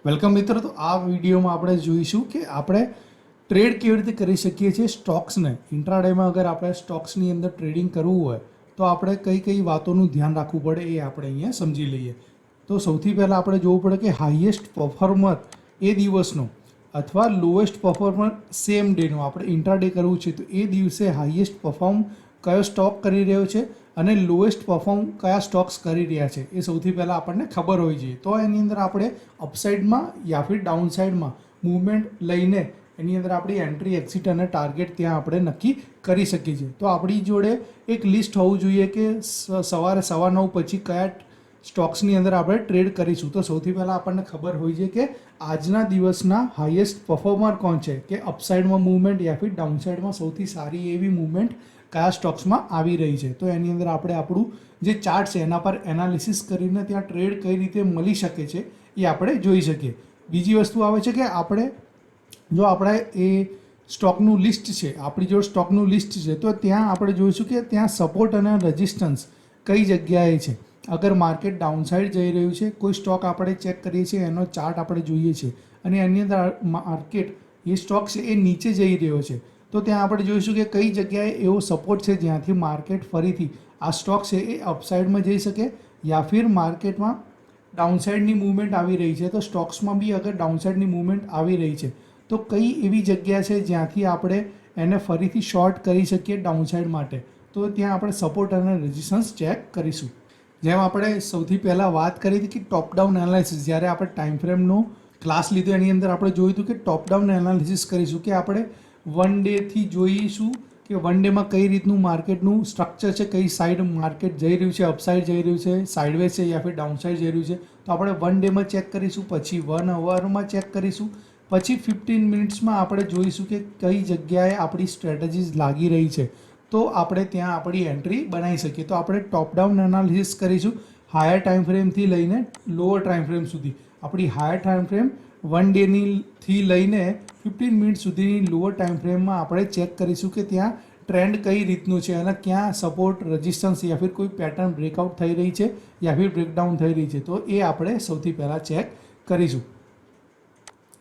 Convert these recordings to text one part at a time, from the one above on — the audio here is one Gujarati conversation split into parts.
વેલકમ મિત્રો. તો આ વિડીયોમાં આપણે જોઈશું કે આપણે ટ્રેડ કેવી રીતે કરી શકીએ છીએ સ્ટોક્સને. ઇન્ટ્રાડેમાં અગર આપણે સ્ટોક્સની અંદર ટ્રેડિંગ કરવું હોય તો આપણે કઈ કઈ વાતોનું ધ્યાન રાખવું પડે એ આપણે અહીંયા સમજી લઈએ. તો સૌથી પહેલાં આપણે જોવું પડે કે હાઈએસ્ટ પરફોર્મર એ દિવસનો અથવા લોએસ્ટ પરફોર્મર સેમ ડેનો આપણે ઇન્ટ્રાડે કરવું છે તો એ દિવસે હાઈએસ્ટ પરફોર્મ કયો સ્ટોક કરી રહ્યો છે અને લોએસ્ટ પરફોર્મ કયા સ્ટોક્સ કરી રહ્યા છે એ સૌથી પહેલાં આપણને ખબર હોવી જોઈએ. તો એની અંદર આપણે અપસાઇડમાં યા ફિર ડાઉનસાઇડમાં મૂવમેન્ટ લઈને એની અંદર આપણી એન્ટ્રી એક્ઝિટ અને ટાર્ગેટ ત્યાં આપણે નક્કી કરી શકીએ છીએ. તો આપણી જોડે એક લિસ્ટ હોવું જોઈએ કે સવારે 9:15 પછી કયા સ્ટોક્સની અંદર આપણે ટ્રેડ કરીશું. તો સૌથી પહેલાં આપણને ખબર હોવી જોઈએ કે આજના દિવસના હાઈએસ્ટ પરફોર્મર કોણ છે, કે અપસાઇડમાં મૂવમેન્ટ યા ફિર ડાઉનસાઇડમાં સૌથી સારી એવી મૂવમેન્ટ કયા સ્ટોક્સમાં આવી રહી છે. તો એની અંદર આપણે આપણું જે ચાર્ટ છે એના પર એનાલિસિસ કરીને ત્યાં ટ્રેડ કઈ રીતે મળી શકે છે એ આપણે જોઈ શકીએ. બીજી વસ્તુ આવે છે કે આપણે જો આપણે એ સ્ટોકનું લિસ્ટ છે, આપણી જો સ્ટોકનું લિસ્ટ છે તો ત્યાં આપણે જોઈશું કે ત્યાં સપોર્ટ અને રેઝિસ્ટન્સ કઈ જગ્યાએ છે. અગર માર્કેટ ડાઉનસાઇડ જઈ રહ્યું છે, કોઈ સ્ટોક આપણે ચેક કરીએ છીએ, એનો ચાર્ટ આપણે જોઈએ છીએ અને એની અંદર માર્કેટ એ સ્ટોક છે એ નીચે જઈ રહ્યો છે તો ત્યાં આપણે જોઈશું કે કઈ જગ્યાએ એવો સપોર્ટ છે જ્યાંથી માર્કેટ ફરીથી આ સ્ટોક છે એ અપસાઇડમાં જઈ શકે યા ફિર માર્કેટમાં ડાઉનસાઇડની મૂવમેન્ટ આવી રહી છે. તો સ્ટોક્સમાં બી અગર ડાઉનસાઇડની મૂવમેન્ટ આવી રહી છે તો કઈ એવી જગ્યા છે જ્યાંથી આપણે એને ફરીથી શોર્ટ કરી શકીએ ડાઉનસાઇડ માટે. તો ત્યાં આપણે સપોર્ટ અને રેઝિસ્ટન્સ ચેક કરીશું. જેમ આપણે સૌથી પહેલાં વાત કરી હતી કે ટોપ ડાઉન એનાલિસિસ, જ્યારે આપણે ટાઈમ ફ્રેમનો ક્લાસ લીધો એની અંદર આપણે જોયું હતું કે ટોપ ડાઉન એનાલિસિસ કરીશું કે આપણે વન ડેથી જોઈશું કે વન ડેમાં કઈ રીતનું માર્કેટનું સ્ટ્રક્ચર છે, કઈ સાઈડ માર્કેટ જઈ રહ્યું છે, અપસાઇડ જઈ રહ્યું છે, સાઇડવેઝ છે યા ફિર ડાઉનસાઇડ જઈ રહ્યું છે. તો આપણે વન ડેમાં ચેક કરીશું, પછી 1 અવરમાં ચેક કરીશું, પછી 15 મિનિટ્સમાં આપણે જોઈશું કે કઈ જગ્યાએ આપણી સ્ટ્રેટેજીસ લાગી રહી છે તો આપણે ત્યાં આપણી એન્ટ્રી બનાવી શકીએ. તો આપણે ટોપ ડાઉન એનાલિસિસ કરીશું હાયર ટાઈમ ફ્રેમથી લઈને લોઅર ટાઈમ ફ્રેમ સુધી. આપણી હાયર ટાઈમ ફ્રેમ વન ડેથી લઈને 15 મિનિટ સુધીની લોઅર ટાઈમ ફ્રેમમાં આપણે ચેક કરીશું કે ત્યાં ટ્રેન્ડ કઈ રીતનું છે અને ક્યાં સપોર્ટ રેઝિસ્ટન્સ યા ફિર કોઈ પેટર્ન બ્રેકઆઉટ થઈ રહી છે યા ફિર બ્રેકડાઉન થઈ રહી છે. તો એ આપણે સૌથી પહેલાં ચેક કરીશું.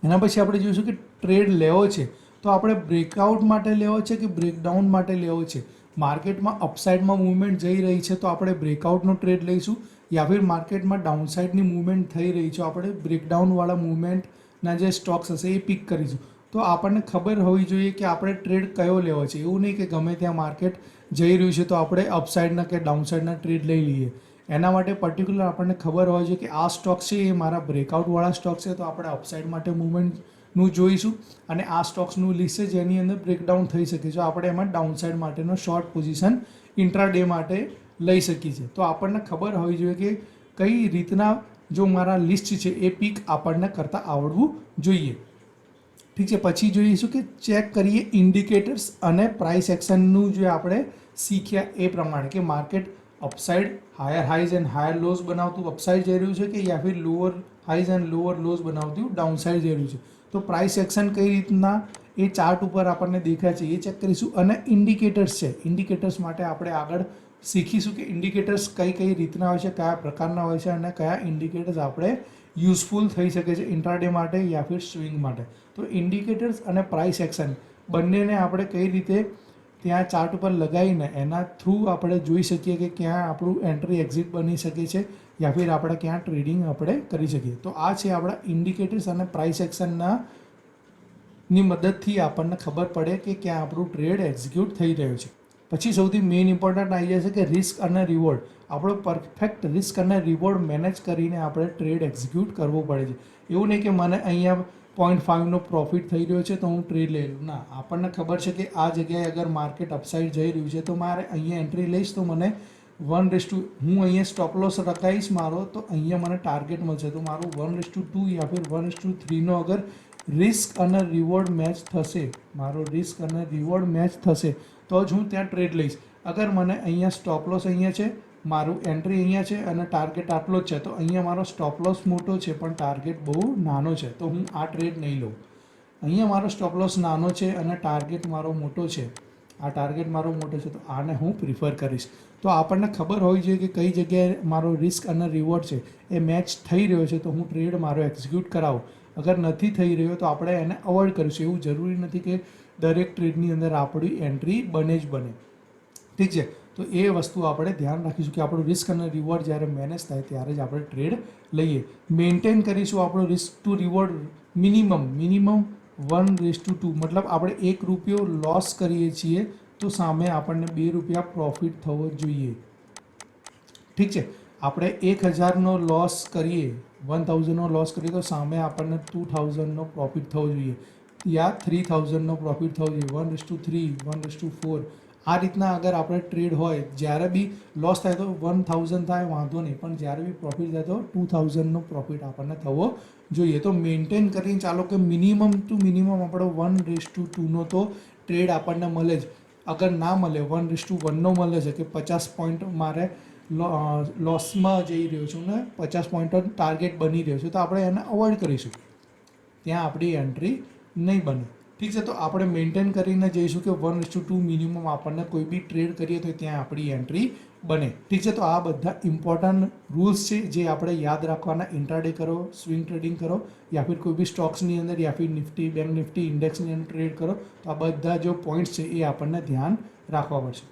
એના પછી આપણે જોઈશું કે ટ્રેડ લેવો છે તો આપણે બ્રેકઆઉટ માટે લેવો છે કે બ્રેકડાઉન માટે લેવો છે. માર્કેટમાં અપસાઇડમાં મૂવમેન્ટ જઈ રહી છે તો આપણે બ્રેકઆઉટનો ટ્રેડ લઈશું યા ફિર માર્કેટમાં ડાઉનસાઇડની મૂવમેન્ટ થઈ રહી છે આપણે બ્રેકડાઉનવાળા મૂવમેન્ટના જે સ્ટોક્સ હશે એ પિક કરીશું. તો આપણને ખબર હોવી જોઈએ કે આપણે ટ્રેડ કયો લેવો છે. એવું નહીં કે ગમે ત્યાં માર્કેટ જઈ રહ્યું છે તો આપણે અપસાઇડના કે ડાઉનસાઇડના ટ્રેડ લઈ લઈએ. એના માટે પર્ટિક્યુલર આપણને ખબર હોવી જોઈએ કે આ સ્ટોક છે એ મારા બ્રેકઆઉટવાળા સ્ટોક છે તો આપણે અપસાઇડ માટે મૂવમેન્ટનું જોઈશું અને આ સ્ટોક્સનું લિસ્ટ છે જેની અંદર બ્રેકડાઉન થઈ શકે છે આપણે એમાં ડાઉનસાઇડ માટેનો શોર્ટ પોઝિશન ઇન્ટ્રાડે માટે લઈ શકીએ છીએ. તો આપણને ખબર હોવી જોઈએ કે કઈ રીતના જો મારા લિસ્ટ છે એ પિક આપણને કરતાં આવડવું જોઈએ. ઠીક છે. પછી જોઈશું કે ચેક કરીએ ઇન્ડિકેટર્સ અને પ્રાઇસ એક્શનનું જે આપણે શીખ્યા એ પ્રમાણે કે market upside higher highs and higher lows બનાવતું અપસાઇડ જઈ રહ્યું છે કે યા ફિર lower highs and lower lows બનાવતું ડાઉનસાઇડ જઈ રહ્યું છે. તો પ્રાઇસ એક્શન કઈ રીતના એ ચાર્ટ ઉપર આપણને દેખાય છે એ ચેક કરીશું. અને ઇન્ડિકેટર્સ છે, ઇન્ડિકેટર્સ માટે આપણે આગળ શીખીશું કે ઇન્ડિકેટર્સ કઈ કઈ રીતના હોય છે, કયા પ્રકારના હોય છે અને કયા ઇન્ડિકેટર્સ આપણે યુઝફુલ થઈ શકે છે ઇન્ટ્રાડે માટે યા ફિર સ્વિંગ માટે. તો ઇન્ડિકેટર્સ અને પ્રાઇસ એક્શન બંનેને આપણે કઈ રીતે ત્યાં ચાર્ટ ઉપર લગાવીને એના થ્રુ આપણે જોઈ શકીએ કે ક્યાં આપણું એન્ટ્રી એક્ઝિટ બની શકે છે યા ફિર આપણે ક્યાં ટ્રેડિંગ આપણે કરી શકીએ. તો આ છે આપણા ઇન્ડિકેટર્સ અને પ્રાઇસ એક્શનના ની મદદથી આપણને ખબર પડે કે ક્યાં આપણું ટ્રેડ એક્ઝિક્યુટ થઈ રહ્યું છે. પછી સૌથી મેઇન ઇમ્પોર્ટન્ટ આવી જાય છે કે રિસ્ક અને રિવોર્ડ. આપણો પરફેક્ટ રિસ્ક અને રિવોર્ડ મેનેજ કરીને આપણે ટ્રેડ એક્ઝિક્યુટ કરવો પડે છે. એવું નહીં કે મને અહીંયા 0.5નો પ્રોફિટ થઈ રહ્યો છે તો હું ટ્રેડ લઈ લઉં. ના, આપણને ખબર છે કે આ જગ્યાએ અગર માર્કેટ અપસાઇડ જઈ રહ્યું છે તો મારે અહીંયા એન્ટ્રી લઈશ તો મને હું અહીંયા સ્ટોપ લોસ રખાઈશ મારો તો અહીંયા મને ટાર્ગેટ મળશે. તો મારું 1:2 યા ફિર 1:3નો અગર રિસ્ક અને રિવોર્ડ મેચ થશે, મારો રિસ્ક અને રિવોર્ડ મેચ થશે તો જ હું ત્યાં ટ્રેડ લઈશ. અગર મને અહીંયા સ્ટોપ લોસ અહીંયા છે, મારું એન્ટ્રી અહીંયા છે અને ટાર્ગેટ આટલો જ છે તો અહીંયા મારો સ્ટોપ લોસ મોટો છે પણ ટાર્ગેટ બહુ નાનો છે તો હું આ ટ્રેડ નહીં લઉં. અહીંયા મારો સ્ટોપ લોસ નાનો છે અને ટાર્ગેટ મારો મોટો છે આ ટાર્ગેટ મારો મોટો છે તો આને હું પ્રિફર કરીશ. તો આપણને ખબર હોવી જોઈએ કે કઈ જગ્યાએ મારો રિસ્ક અને રિવોર્ડ છે એ મેચ થઈ રહ્યો છે તો હું ટ્રેડ મારો એક્ઝિક્યુટ કરાવું. અગર નથી થઈ રહ્યો તો આપણે એને અવોઇડ કરીશું. એવું જરૂરી નથી કે દરેક ટ્રેડની અંદર આપણી એન્ટ્રી બને જ બને. ઠીક છે, તો એ વસ્તુ આપણે ધ્યાન રાખીશું કે આપણું રિસ્ક અને રિવોર્ડ જ્યારે મેનેજ થાય ત્યારે જ આપણે ટ્રેડ લઈએ. મેન્ટેન કરીશું આપણો રિસ્ક ટુ રિવોર્ડ મિનિમમ 1:2. મતલબ આપણે ₹1 લોસ કરીએ છીએ તો સામે આપણને ₹2 પ્રોફિટ થવો જોઈએ. ઠીક છે, આપણે 1000નો લોસ કરીએ, 1000નો લોસ કરીએ તો સામે આપણને 2000નો પ્રોફિટ થવો જોઈએ, યા 3000નો પ્રોફિટ થવો જોઈએ, 1:3, 1:4. આ રીતના અગર આપણે ટ્રેડ હોય, જ્યારે બી લોસ થાય તો 1000 થાય વાંધો નહીં, પણ જ્યારે બી પ્રોફિટ થાય તો 2000નો પ્રોફિટ આપણને થવો જોઈએ. તો મેન્ટેન કરીને ચાલો કે મિનિમમ ટુ મિનિમમ આપણો 1:2નો તો ટ્રેડ આપણને મળે જ. અગર ના મળે 1:1નો મળે છે કે 50 પોઈન્ટ મારે લોસમાં જઈ રહ્યો છું ને 50 પોઈન્ટનો ટાર્ગેટ બની રહ્યો છે તો આપણે એને અવોઇડ કરીશું, ત્યાં આપણી એન્ટ્રી નહીં બને. ઠીક છે, તો આપણે મેન્ટેન કરીને જઈશું કે 1:2 મિનિમમ આપણને કોઈ બી ટ્રેડ કરીએ તો ત્યાં આપણી એન્ટ્રી બને. ઠીક છે, તો આ બધા ઇમ્પોર્ટન્ટ રૂલ્સ છે જે આપણે યાદ રાખવાના. ઇન્ટ્રાડે કરો, સ્વિંગ ટ્રેડિંગ કરો, યા ફિર કોઈ બી સ્ટોક્સની અંદર, યા ફિર નિફ્ટી, બેંક નિફ્ટી, ઇન્ડેક્સની અંદર ટ્રેડ કરો, તો આ બધા જો પોઈન્ટ્સ છે એ આપણને ધ્યાન રાખવા પડશે.